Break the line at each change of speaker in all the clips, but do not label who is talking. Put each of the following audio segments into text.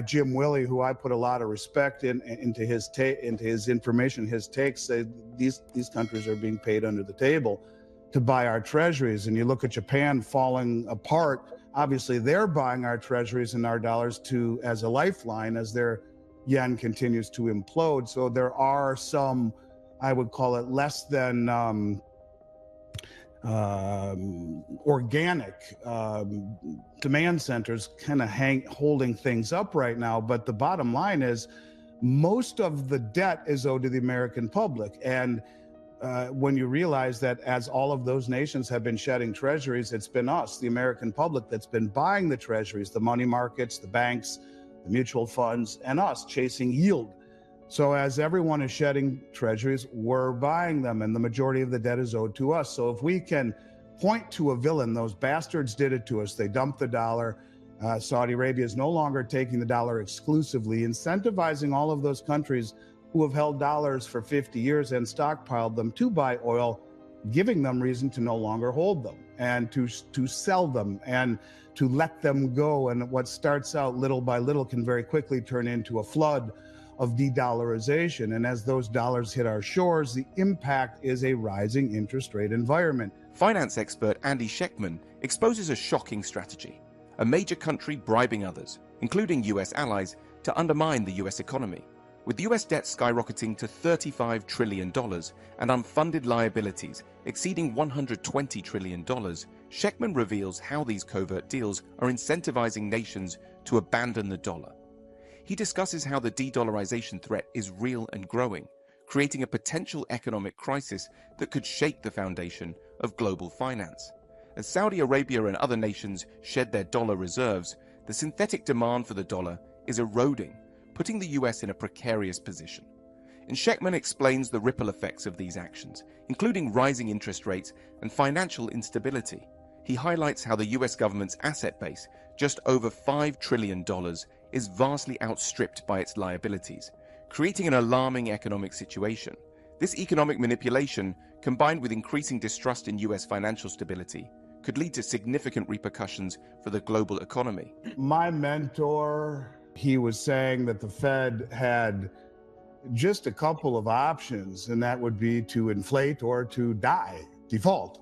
Jim Willey, who I put a lot of respect into his information, his takes, say these countries are being paid under the table to buy our treasuries. And you look at Japan falling apart. Obviously, they're buying our treasuries and our dollars as a lifeline as their yen continues to implode. So there are some, I would call it less than organic demand centers kind of holding things up right now. But the bottom line is most of the debt is owed to the American public. And when you realize that as all of those nations have been shedding treasuries, it's been us, the American public, that's been buying the treasuries, the money markets, the banks, the mutual funds, and us chasing yield. So as everyone is shedding treasuries, we're buying them, and the majority of the debt is owed to us. So if we can point to a villain, those bastards did it to us. They dumped the dollar. Saudi Arabia is no longer taking the dollar exclusively, incentivizing all of those countries who have held dollars for 50 years and stockpiled them to buy oil, giving them reason to no longer hold them and to sell them and to let them go. And what starts out little by little can very quickly turn into a flood of de-dollarization. And as those dollars hit our shores, the impact is a rising interest rate environment.
Finance expert Andy Schectman exposes a shocking strategy: a major country bribing others, including US allies, to undermine the US economy. With US debt skyrocketing to $35 trillion and unfunded liabilities exceeding $120 trillion, Schectman reveals how these covert deals are incentivizing nations to abandon the dollar. He discusses how the de-dollarization threat is real and growing, creating a potential economic crisis that could shake the foundation of global finance. As Saudi Arabia and other nations shed their dollar reserves, the synthetic demand for the dollar is eroding, putting the US in a precarious position. And Schectman explains the ripple effects of these actions, including rising interest rates and financial instability. He highlights how the US government's asset base, just over $5 trillion, is vastly outstripped by its liabilities, creating an alarming economic situation. This economic manipulation, combined with increasing distrust in US financial stability, could lead to significant repercussions for the global economy.
My mentor, he was saying that the Fed had just a couple of options, and that would be to inflate or to default.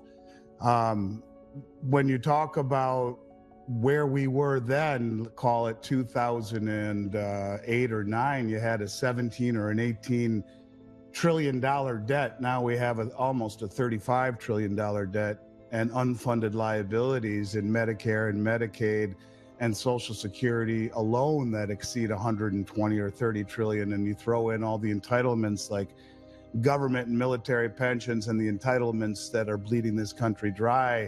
When you talk about where we were then, call it 2008 or 9, you had a 17 or an 18 trillion dollar debt. Now we have almost a $35 trillion debt and unfunded liabilities in Medicare and Medicaid and Social Security alone that exceed 120 or 30 trillion. And you throw in all the entitlements like government and military pensions and the entitlements that are bleeding this country dry.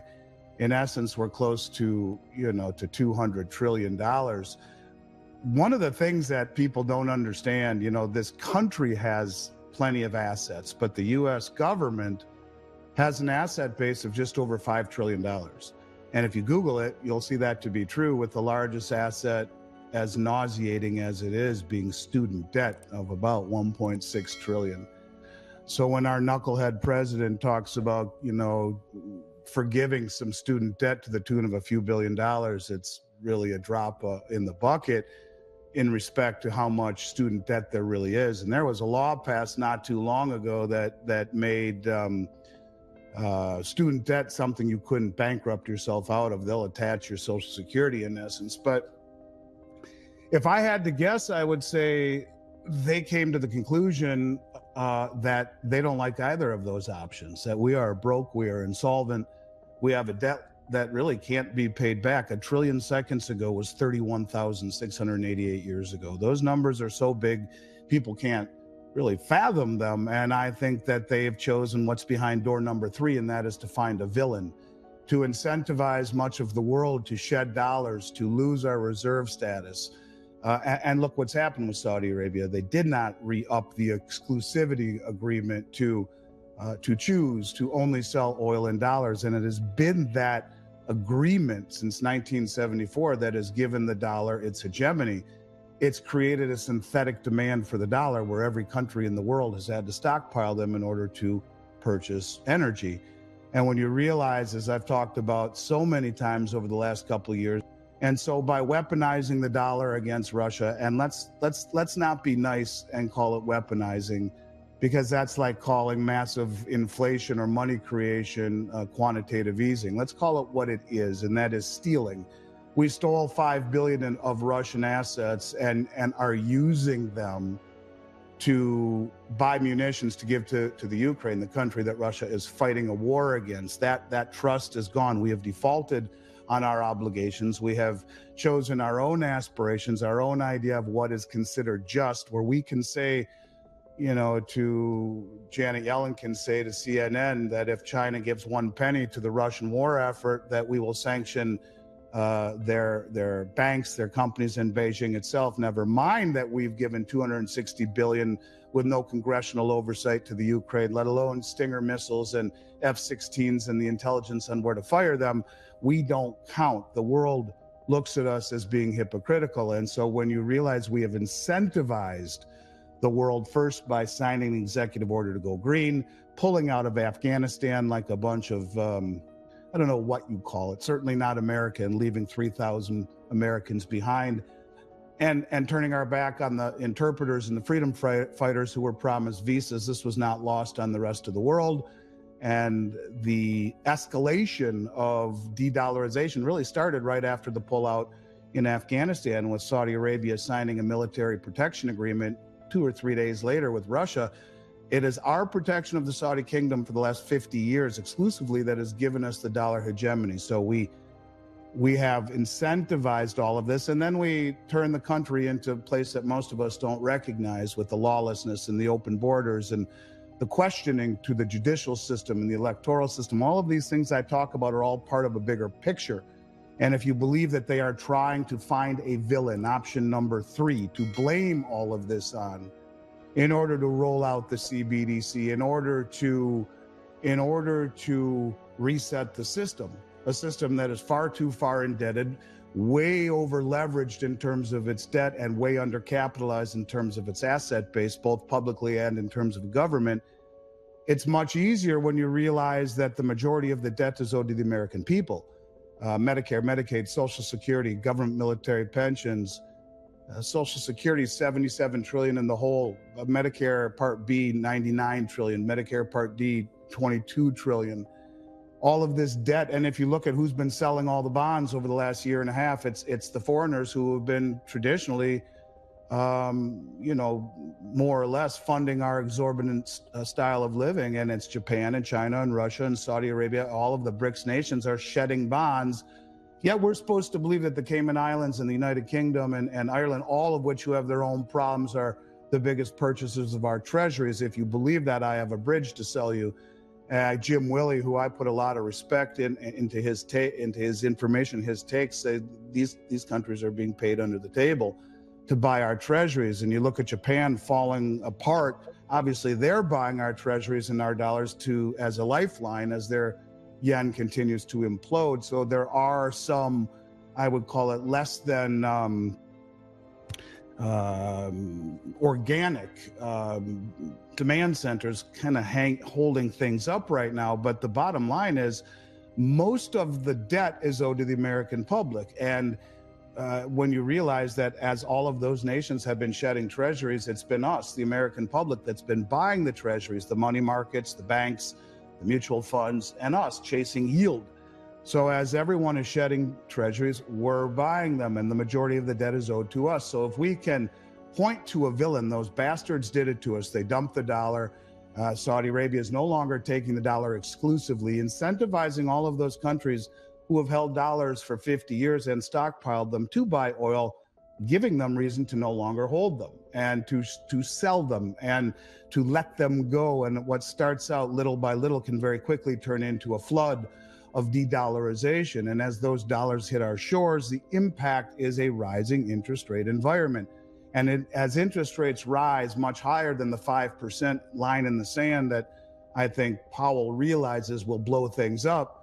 In essence, we're close to, to $200 trillion. One of the things that people don't understand, this country has plenty of assets, but the US government has an asset base of just over $5 trillion. And if you Google it, you'll see that to be true, with the largest asset, as nauseating as it is, being student debt of about 1.6 trillion. So when our knucklehead president talks about, forgiving some student debt to the tune of a few $1 billion, it's really a drop in the bucket in respect to how much student debt there really is. And there was a law passed not too long ago that made student debt something you couldn't bankrupt yourself out of. They'll attach your Social Security in essence. But if I had to guess, I would say they came to the conclusion that they don't like either of those options, that we are broke, we are insolvent, we have a debt that really can't be paid back. 1 trillion seconds ago was 31,688 years ago. Those numbers are so big, people can't really fathom them. And I think that they have chosen what's behind door number 3, and that is to find a villain, to incentivize much of the world to shed dollars, to lose our reserve status. And look what's happened with Saudi Arabia. They did not re-up the exclusivity agreement to choose to only sell oil in dollars. And it has been that agreement since 1974 that has given the dollar its hegemony. It's created a synthetic demand for the dollar where every country in the world has had to stockpile them in order to purchase energy. And when you realize, as I've talked about so many times over the last couple of years, And so by weaponizing the dollar against Russia, and let's not be nice and call it weaponizing, because that's like calling massive inflation or money creation quantitative easing. Let's call it what it is, and that is stealing. We stole $5 billion of Russian assets and are using them to buy munitions to give to the Ukraine, the country that Russia is fighting a war against. That trust is gone. We have defaulted on our obligations. We have chosen our own aspirations, our own idea of what is considered just, where we can say, to Janet Yellen can say to CNN that if China gives 1 penny to the Russian war effort, that we will sanction their banks, their companies in Beijing itself. Never mind that we've given $260 billion with no congressional oversight to the Ukraine, let alone Stinger missiles and F-16s and the intelligence on where to fire them. We don't count. The world looks at us as being hypocritical. And so when you realize we have incentivized the world first by signing an executive order to go green, pulling out of Afghanistan like a bunch of, I don't know what you call it, certainly not America, and leaving 3,000 Americans behind, and turning our back on the interpreters and the freedom fighters who were promised visas. This was not lost on the rest of the world. And the escalation of de-dollarization really started right after the pullout in Afghanistan, with Saudi Arabia signing a military protection agreement 2 or 3 days later with Russia. It is our protection of the Saudi kingdom for the last 50 years exclusively that has given us the dollar hegemony. So we have incentivized all of this, and then we turn the country into a place that most of us don't recognize, with the lawlessness and the open borders and the questioning to the judicial system and the electoral system. All of these things I talk about are all part of a bigger picture. And if you believe that they are trying to find a villain, option number 3, to blame all of this on, in order to roll out the CBDC, in order to reset the system, a system that is far too far indebted, way over leveraged in terms of its debt, and way undercapitalized in terms of its asset base, both publicly and in terms of government. It's much easier when you realize that the majority of the debt is owed to the American people. Medicare, Medicaid, Social Security, government military pensions. Social Security, $77 trillion in the whole. Medicare Part B, $99 trillion. Medicare Part D, $22 trillion. All of this debt, and if you look at who's been selling all the bonds over the last year and a half, it's the foreigners who have been traditionally, more or less funding our exorbitant style of living. And it's Japan and China and Russia and Saudi Arabia. All of the BRICS nations are shedding bonds. Yet we're supposed to believe that the Cayman Islands and the United Kingdom and Ireland, all of which who have their own problems, are the biggest purchasers of our treasuries. If you believe that, I have a bridge to sell you. Jim Willey, who I put a lot of respect into his information, his takes, say these countries are being paid under the table to buy our treasuries. And you look at Japan falling apart. Obviously, they're buying our treasuries and our dollars as a lifeline as their yen continues to implode. So there are some, I would call it, less than organic demand centers kind of holding things up right now. But the bottom line is most of the debt is owed to the American public. And when you realize that as all of those nations have been shedding treasuries, it's been us, the American public, that's been buying the treasuries, the money markets, the banks, the mutual funds, and us chasing yield. So as everyone is shedding treasuries, we're buying them, and the majority of the debt is owed to us. So if we can point to a villain, those bastards did it to us. They dumped the dollar. Saudi Arabia is no longer taking the dollar exclusively, incentivizing all of those countries who have held dollars for 50 years and stockpiled them to buy oil, giving them reason to no longer hold them and to sell them and to let them go. And what starts out little by little can very quickly turn into a flood of de-dollarization. And as those dollars hit our shores, the impact is a rising interest rate environment. And as interest rates rise much higher than the 5% line in the sand that I think Powell realizes will blow things up,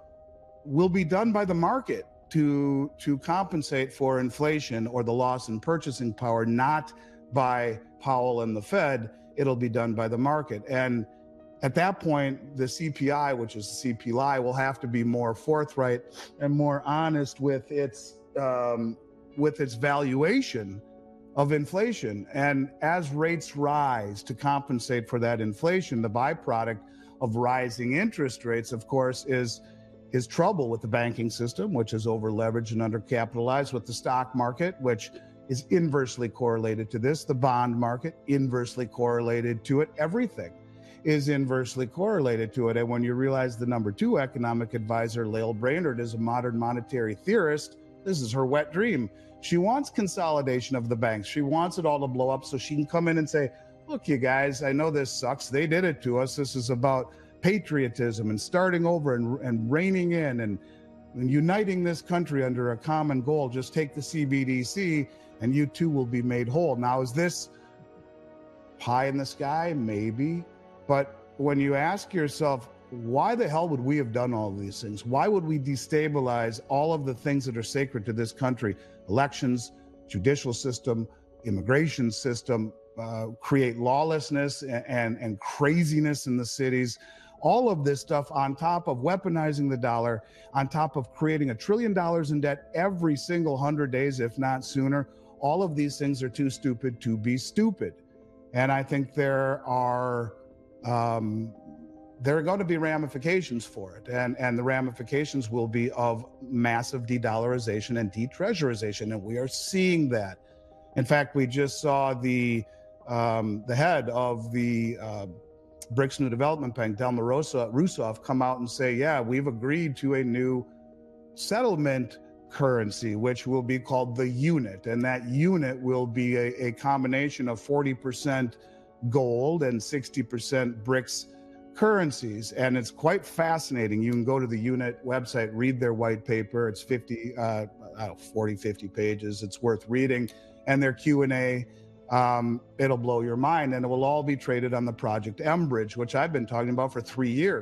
will be done by the market to compensate for inflation or the loss in purchasing power, not by Powell and the Fed. It'll be done by the market. And at that point, the CPI, which is the CPI, will have to be more forthright and more honest with its with its valuation of inflation. And as rates rise to compensate for that inflation, the byproduct of rising interest rates, of course, is trouble with the banking system, which is over leveraged and undercapitalized, with the stock market, which is inversely correlated to this, the bond market, inversely correlated to it. Everything is inversely correlated to it. And when you realize the number 2 economic advisor, Lael Brainerd, is a modern monetary theorist, this is her wet dream. She wants consolidation of the banks. She wants it all to blow up so she can come in and say, look, you guys, I know this sucks. They did it to us. This is about patriotism and starting over and reining in and uniting this country under a common goal. Just take the CBDC and you too will be made whole. Now, is this pie in the sky? Maybe. But when you ask yourself, why the hell would we have done all of these things? Why would we destabilize all of the things that are sacred to this country? Elections, judicial system, immigration system, create lawlessness and craziness in the cities. All of this stuff on top of weaponizing the dollar, on top of creating $1 trillion in debt every single 100 days, if not sooner. All of these things are too stupid to be stupid. And I think there are going to be ramifications for it. And the ramifications will be of massive de-dollarization and de-treasurization. And we are seeing that. In fact, we just saw the head of the BRICS New Development Bank, Delma Rousseff, come out and say, yeah, we've agreed to a new settlement currency, which will be called the unit. And that unit will be a combination of 40% gold and 60% BRICS currencies. And it's quite fascinating. You can go to the unit website, read their white paper. It's 40, 50 pages. It's worth reading. And their Q&A, it'll blow your mind. And it will all be traded on the Project M Bridge, which I've been talking about for 3 years.